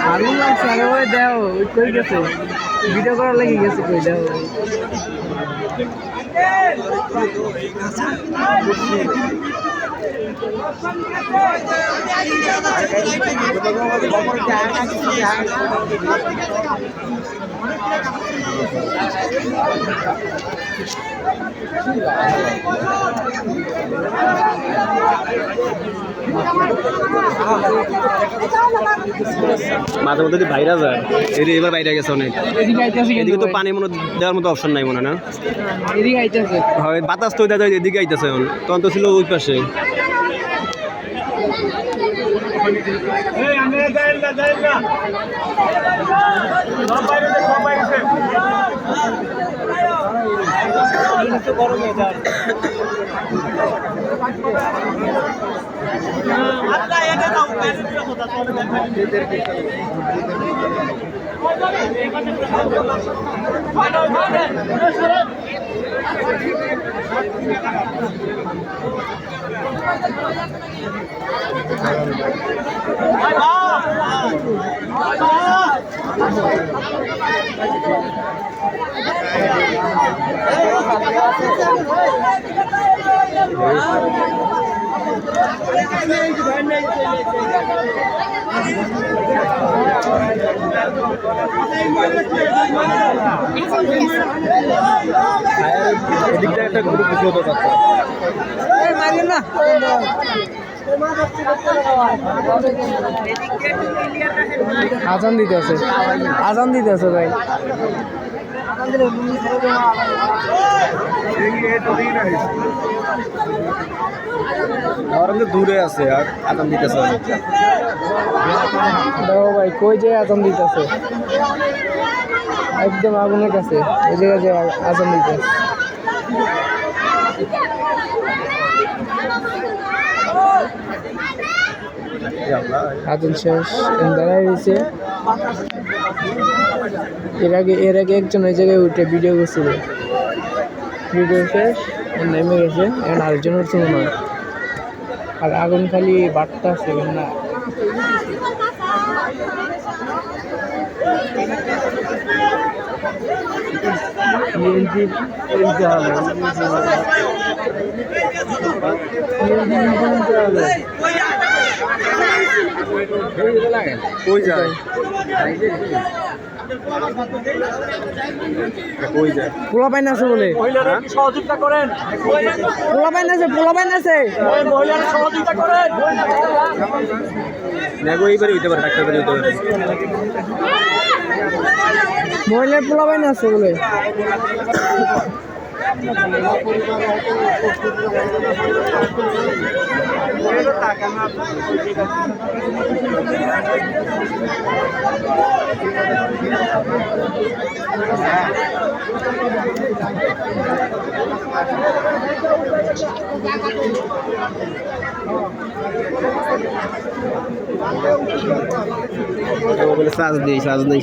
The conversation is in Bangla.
আগুন লাগছে আরে ভাই দেও কই গেছে ভিডিও করার লাগি গেছে কই দেও মাঝে মধ্যে যদি বাইরে যায় এবার বাইরে গেছে অনেক এদিকে তো পানি মনে দেওয়ার মতো অপশন নাই মনে না এদিকে আইতেছে হয় বাতাস তো দেওয়া যায় এদিকে আইতেছে এখন তখন তো ছিল ওই পাশে এদিকটা একটা গ্রুপ বিপদ আছে না আজান দিতে আছে ভাই দূরে আছে আর আজান দিতেছে দেখো ভাই কই যে আজান দিতেছে একদম আগুনের কাছে ওই জায়গায় যে আজান দিতেছে আজান শেষ দাঁড়ায় রয়েছে এর আগে একজন ওই জায়গায় উঠে ভিডিও করছিল ভিডিও শেষ নেমে গেছে এখন আরেকজন উঠছে মনে হয় আর আগুন খালি বাড়তে আছে না কই যায় পোলা পাইন আছে বলে সহযোগিতা করেন পোলা পাইন আছে সহযোগিতা করেন এইবারে হইতে পারে ডাক্তার হইতে পারে মহিলার পোলা পাইন আছে বলে বলে সাজ নেই